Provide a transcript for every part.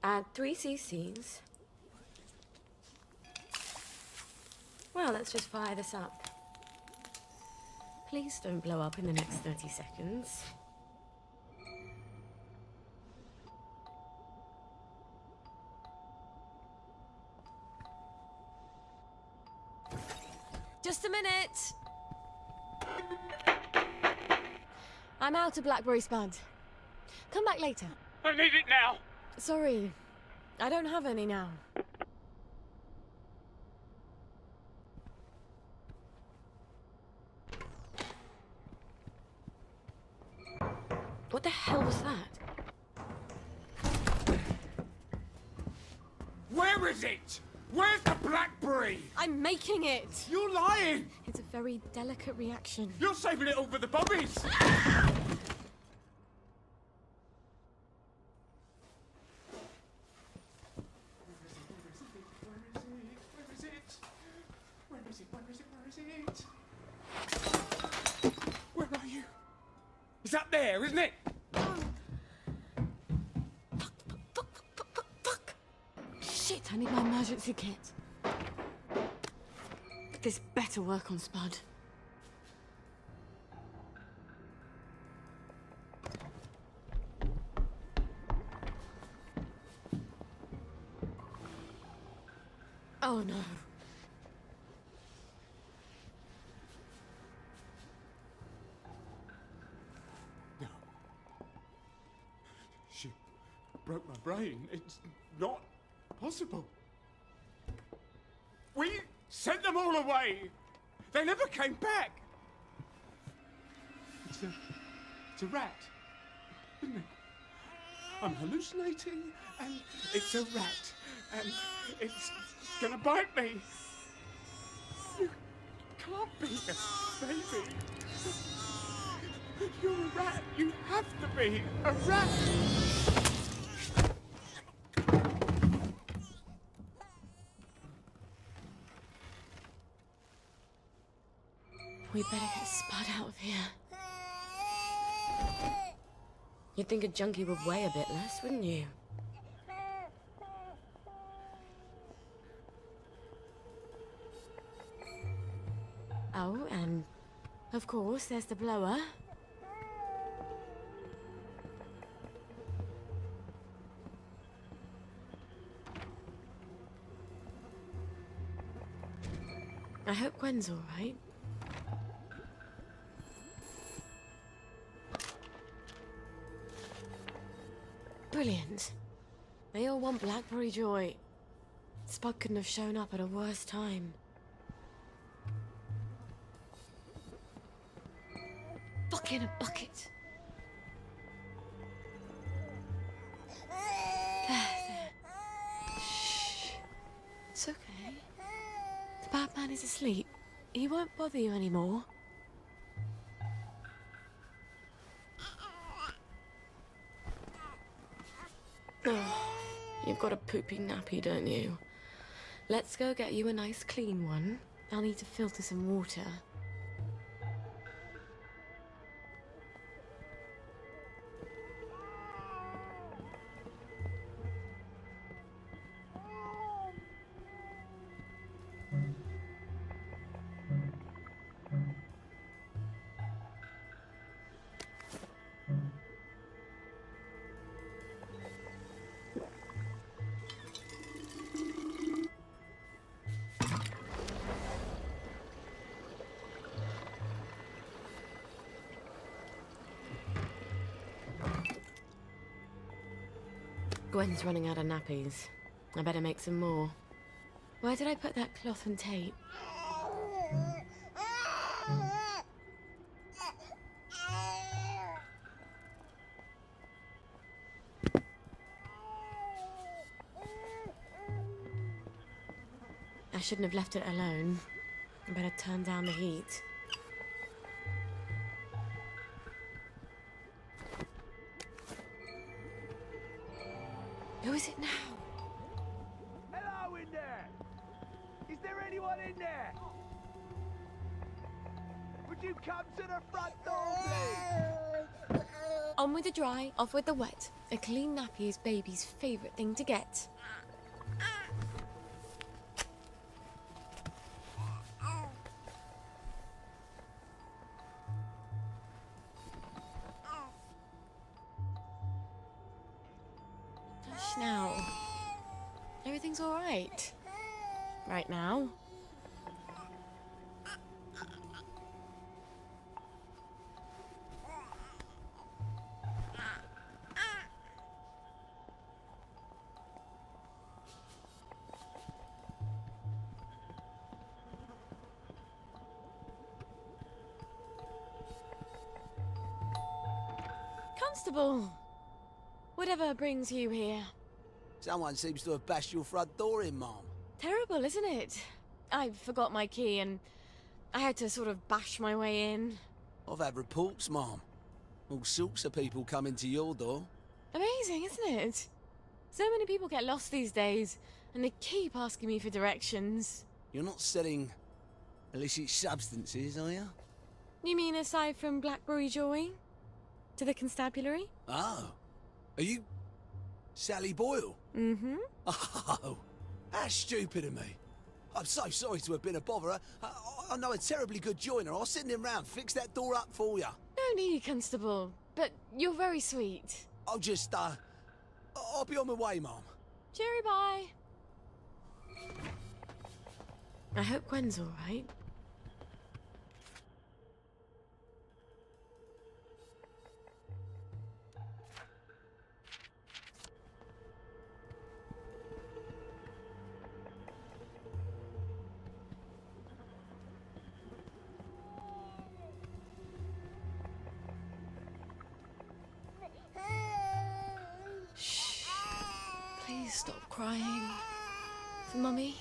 Add 3 cc's. Well, let's just fire this up. Please don't blow up in the next 30 seconds. Just a minute. I'm out of blackberry spud. Come back later. I need it now. Sorry, I don't have any now. What the hell was that? Where is it? Where's the blackberry? I'm making it. You're lying. It's a very delicate reaction. You're saving it all for the bobbies. Where are you? It's up there, isn't it? Fuck! Shit, I need my emergency kit. This better work on Spud. Oh no. No. She broke my brain. It's not possible. We sent them all away. They never came back. It's a rat, isn't it? I'm hallucinating, and it's a rat, and it's gonna bite me. You can't be a baby. You're a rat. You have to be a rat. We better get Spud out of here. You'd think a junkie would weigh a bit less, wouldn't you? Oh, and of course, there's the blower. I hope Gwen's all right. Brilliant. They all want blackberry joy. Spud couldn't have shown up at a worse time. Fucking a bucket. There. Shh. It's okay. The bad man is asleep. He won't bother you anymore. Oh, you've got a poopy nappy, don't you? Let's go get you a nice clean one. I'll need to filter some water. Gwen's running out of nappies. I better make some more. Where did I put that cloth and tape? I shouldn't have left it alone. I better turn down the heat. Who is it now? Hello in there! Is there anyone in there? Would you come to the front door, please? On with the dry, off with the wet. A clean nappy is baby's favourite thing to get. Hush now. Everything's all right. Right now. Constable! Whatever brings you here? Someone seems to have bashed your front door in, Mom. Terrible, isn't it? I forgot my key and I had to sort of bash my way in. I've had reports, Mom. All sorts of people coming to your door. Amazing, isn't it? So many people get lost these days, and they keep asking me for directions. You're not selling illicit substances, are you? You mean aside from Blackberry Joy? To the constabulary? Oh. Are you Sally Boyle? Mm-hmm. Oh, that's stupid of me. I'm so sorry to have been a bother. I know a terribly good joiner. I'll send him round, fix that door up for you. No need, Constable. But you're very sweet. I'll just, I'll be on my way, Mom. Cheery bye. I hope Gwen's all right. Please stop crying. For Mummy.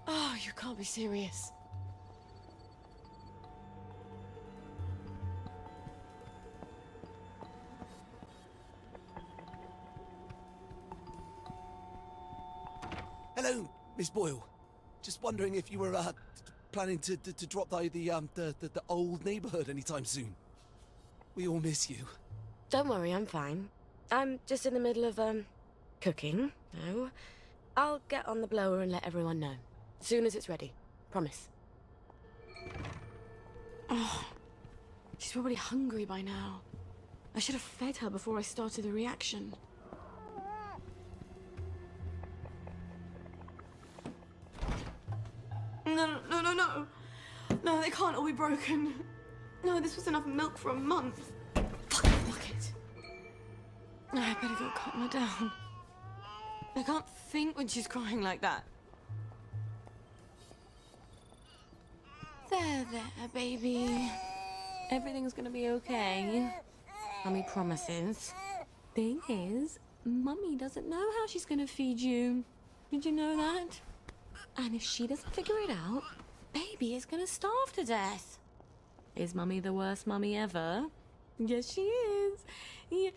Oh, you can't be serious. Hello, Miss Boyle. Just wondering if you were, planning to drop by the old neighborhood anytime soon. We all miss you. Don't worry, I'm fine. I'm just in the middle of, cooking, though. I'll get on the blower and let everyone know. As soon as it's ready. Promise. Oh, she's probably hungry by now. I should have fed her before I started the reaction. No. No, they can't all be broken. No, this was enough milk for a month. Fucking bucket. I better go calm her down. I can't think when she's crying like that. There, baby. Everything's gonna be okay. Mummy promises. Thing is, Mummy doesn't know how she's gonna feed you. Did you know that? And if she doesn't figure it out, baby is gonna starve to death. Is Mummy the worst mummy ever? Yes, she is. Yeah.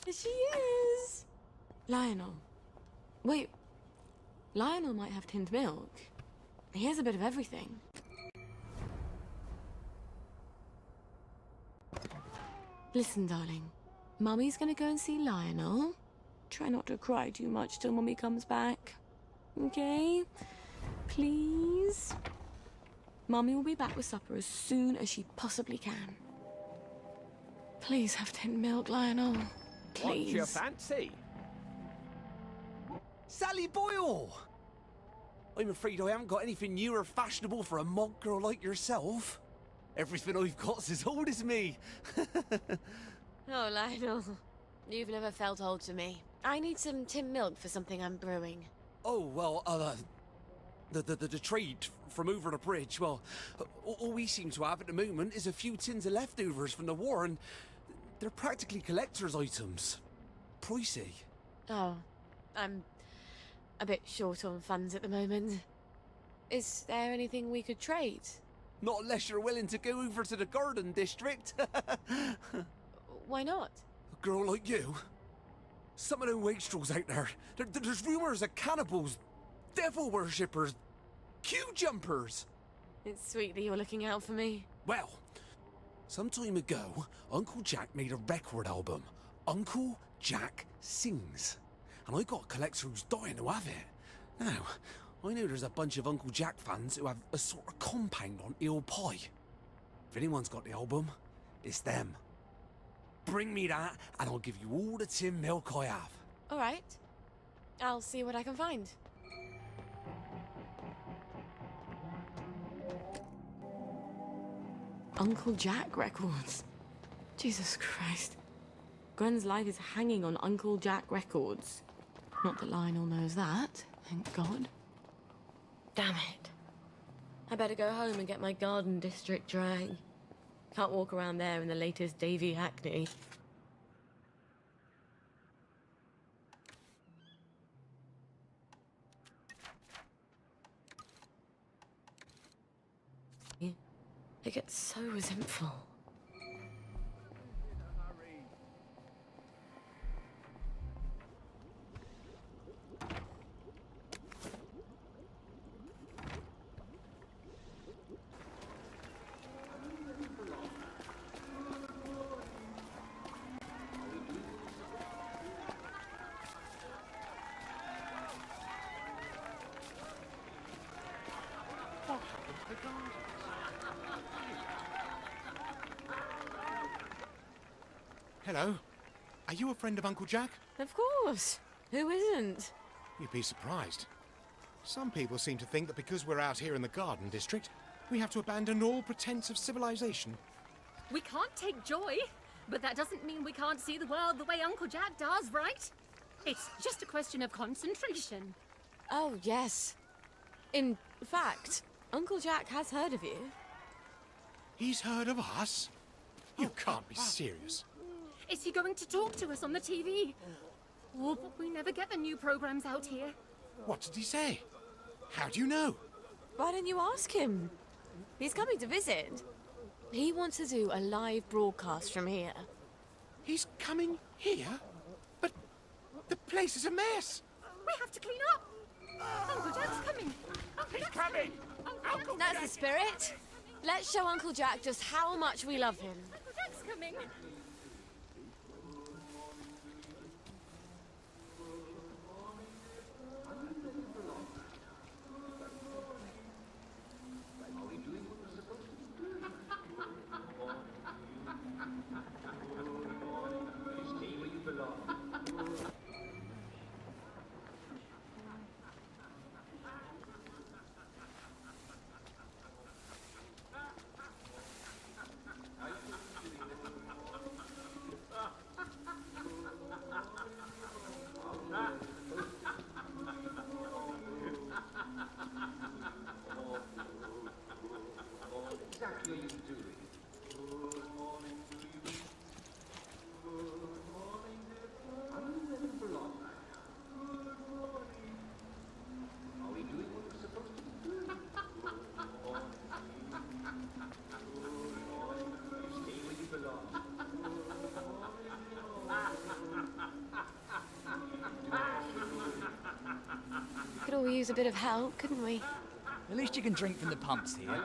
Yes, she is. Lionel. Wait. Lionel might have tinned milk. He has a bit of everything. Listen, darling. Mummy's gonna go and see Lionel. Try not to cry too much till Mummy comes back. Okay? Please? Mummy will be back with supper as soon as she possibly can. Please have tinned milk, Lionel. Please. What's your fancy? Sally Boyle! I'm afraid I haven't got anything new or fashionable for a mob girl like yourself. Everything I've got's as old as me. Oh, Lionel. You've never felt old to me. I need some tinned milk for something I'm brewing. Oh, well, the trade from over the bridge, well, all we seem to have at the moment is a few tins of leftovers from the war, and they're practically collector's items. Pricey. Oh, I'm a bit short on funds at the moment. Is there anything we could trade? Not unless you're willing to go over to the garden district. Why not? A girl like you? Some of them wastrels out there. There's rumours of cannibals, devil worshippers, queue jumpers. It's sweet that you're looking out for me. Well, some time ago, Uncle Jack made a record album, Uncle Jack Sings. And I got a collector who's dying to have it. Now, I know there's a bunch of Uncle Jack fans who have a sort of compound on Eel Pie. If anyone's got the album, it's them. Bring me that, and I'll give you all the tin milk I have. All right. I'll see what I can find. Uncle Jack records. Jesus Christ. Gwen's life is hanging on Uncle Jack records. Not that Lionel knows that, thank God. Damn it. I better go home and get my Garden District drag. Can't walk around there in the latest Davy Hackney. They get so resentful. Hello. Are you a friend of Uncle Jack? Of course. Who isn't? You'd be surprised. Some people seem to think that because we're out here in the Garden District, we have to abandon all pretense of civilization. We can't take joy, but that doesn't mean we can't see the world the way Uncle Jack does, right? It's just a question of concentration. Oh, yes. In fact, Uncle Jack has heard of you. He's heard of us? You can't be serious. Is he going to talk to us on the TV? Oh, but we never get the new programs out here. What did he say? How do you know? Why don't you ask him? He's coming to visit. He wants to do a live broadcast from here. He's coming here? But the place is a mess. We have to clean up. Uncle Jack's coming. Uncle Jack's coming. Uncle That's the spirit. Let's show Uncle Jack just how much we love him. Jack's coming. Could all use a bit of help, couldn't we? At least you can drink from the pumps here.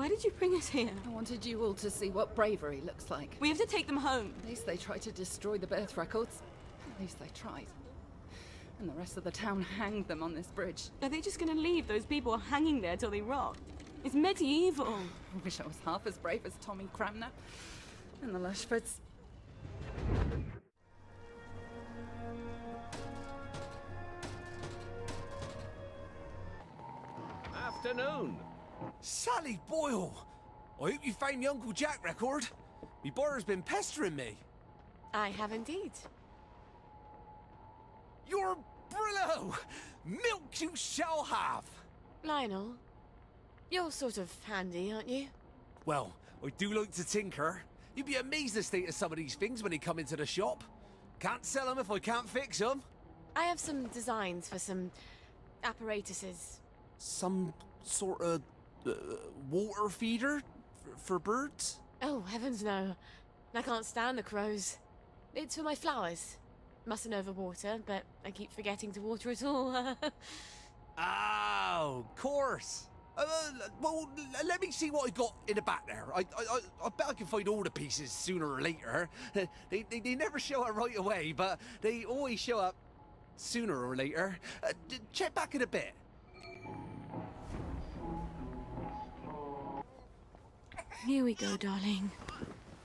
Why did you bring us here? I wanted you all to see what bravery looks like. We have to take them home. At least they tried to destroy the birth records. At least they tried. And the rest of the town hanged them on this bridge. Are they just gonna leave those people hanging there till they rot? It's medieval. I wish I was half as brave as Tommy Cramner and the Lushfords. Afternoon. Sally Boyle! I hope you found my Uncle Jack record. Me brother's been pestering me. I have indeed. You're Brillo! Milk you shall have! Lionel, you're sort of handy, aren't you? Well, I do like to tinker. You'd be amazed at the state of some of these things when they come into the shop. Can't sell them if I can't fix them. I have some designs for some apparatuses. Some sort of water feeder for birds? Oh, heavens no. I can't stand the crows. It's for my flowers. Mustn't overwater, but I keep forgetting to water it all. Oh, of course. Well, let me see what I got in the back there. I bet I can find all the pieces sooner or later. They never show up right away, but they always show up sooner or later. Check back in a bit. Here we go, darling.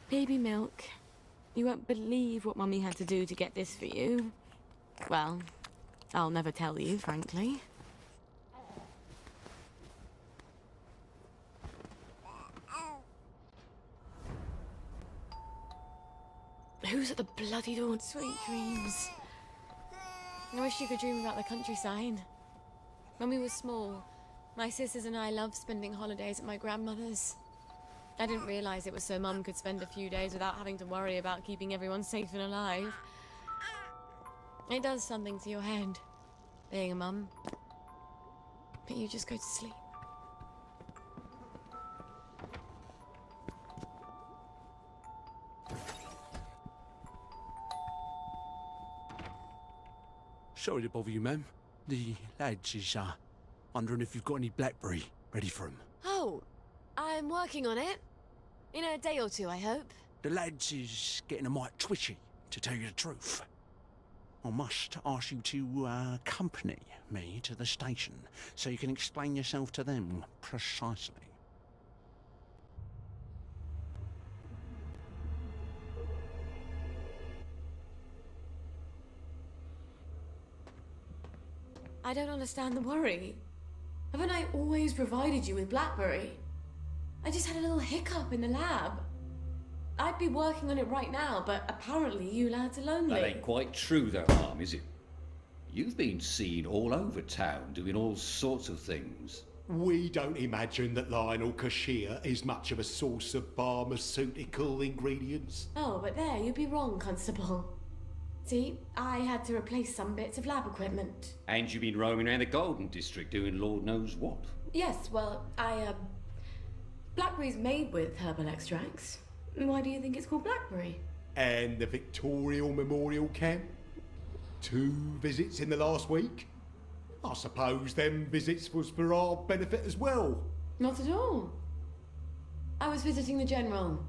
Baby milk. You won't believe what Mummy had to do to get this for you. Well, I'll never tell you, frankly. Who's at the bloody door? Sweet dreams. I wish you could dream about the countryside. When we were small, my sisters and I loved spending holidays at my grandmother's. I didn't realise it was so Mum could spend a few days without having to worry about keeping everyone safe and alive. It does something to your head, being a mum. But you just go to sleep. Sorry to bother you, ma'am. The lads is wondering if you've got any blackberry ready for 'em. Oh, I'm working on it. In a day or two, I hope. The lads is getting a mite twitchy, to tell you the truth. I must ask you to accompany me to the station so you can explain yourself to them precisely. I don't understand the worry. Haven't I always provided you with blackberry? I just had a little hiccup in the lab. I'd be working on it right now, but apparently you lads are lonely. That ain't quite true though, Mum, is it? You've been seen all over town doing all sorts of things. We don't imagine that Lionel Cashier is much of a source of pharmaceutical ingredients. Oh, but there, you'd be wrong, Constable. See, I had to replace some bits of lab equipment. And you've been roaming around the Golden District doing Lord knows what. Yes, well, blackberry's made with herbal extracts. Why do you think it's called blackberry? And the Victorial Memorial Camp? 2 visits in the last week? I suppose them visits was for our benefit as well. Not at all. I was visiting the General.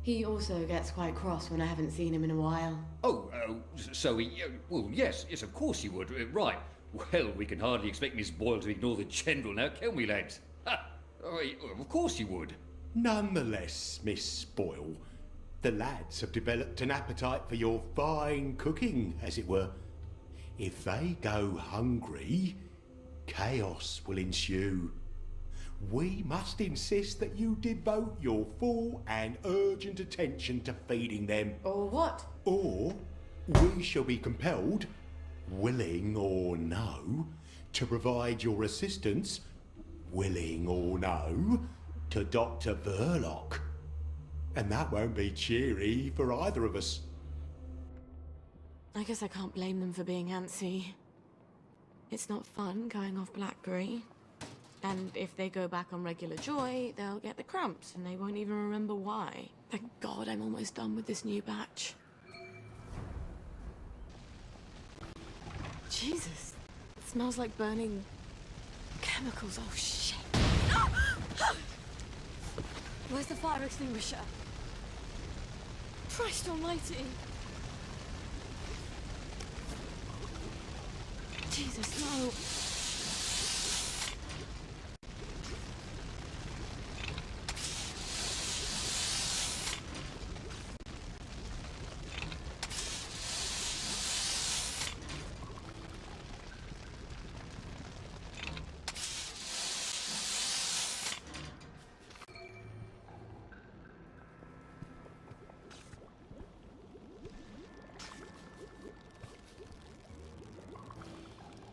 He also gets quite cross when I haven't seen him in a while. Oh, so he... well, yes, of course he would. Right. Well, we can hardly expect Miss Boyle to ignore the General now, can we, lads? Ha! Of course he would. Nonetheless, Miss Boyle, the lads have developed an appetite for your fine cooking, as it were. If they go hungry, chaos will ensue. We must insist that you devote your full and urgent attention to feeding them. Or what? Or we shall be compelled, willing or no, to provide your assistance, willing or no, to Dr. Verloc. And that won't be cheery for either of us. I guess I can't blame them for being antsy. It's not fun going off blackberry. And if they go back on regular joy, they'll get the cramps and they won't even remember why. Thank God I'm almost done with this new batch. Jesus, it smells like burning chemicals. Oh shit. Where's the fire extinguisher? Christ almighty. Jesus, no.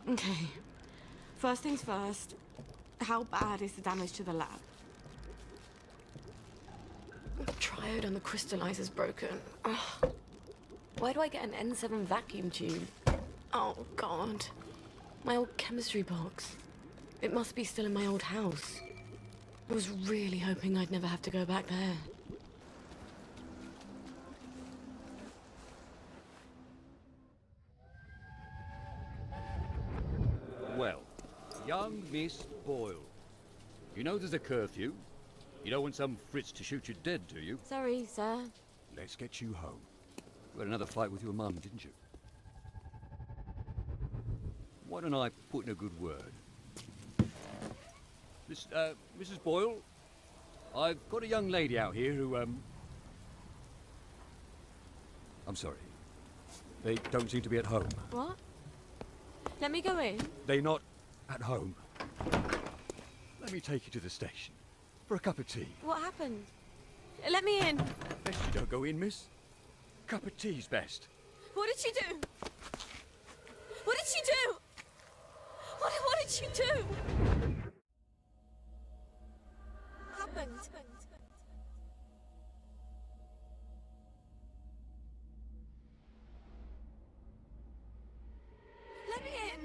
Okay. First things first, How bad is the damage to the lab? The triode on the crystallizer's broken. Ugh. Why do I get an N7 vacuum tube? Oh, God. My old chemistry box. It must be still in my old house. I was really hoping I'd never have to go back there. Well, young Miss Boyle. You know there's a curfew. You don't want some Fritz to shoot you dead, do you? Sorry, sir. Let's get you home. You had another fight with your mum, didn't you? Why don't I put in a good word? Mrs. Boyle, I've got a young lady out here who, I'm sorry. They don't seem to be at home. What? Let me go in. They're not at home. Let me take you to the station for a cup of tea. What happened? Let me in. Best you don't go in, miss. Cup of tea's best. What did she do? What did she do? What did she do? What happened? Let me in.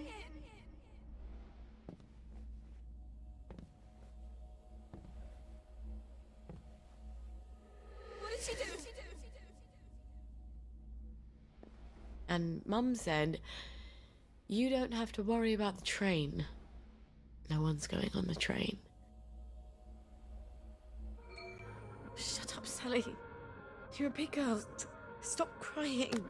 What did she do? And Mum said, you don't have to worry about the train. No one's going on the train. Shut up, Sally. You're a big girl. Stop crying.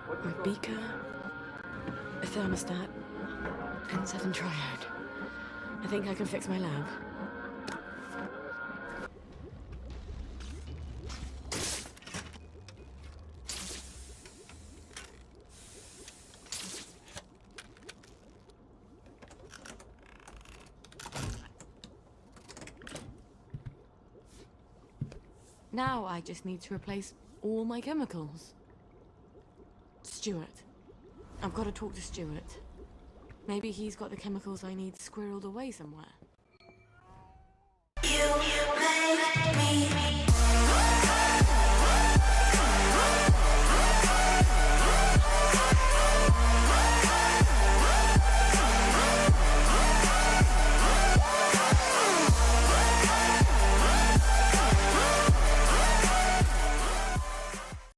A beaker, a thermostat, N7 triode. I think I can fix my lab. Now I just need to replace all my chemicals. Stuart. I've got to talk to Stuart. Maybe he's got the chemicals I need squirreled away somewhere. You make me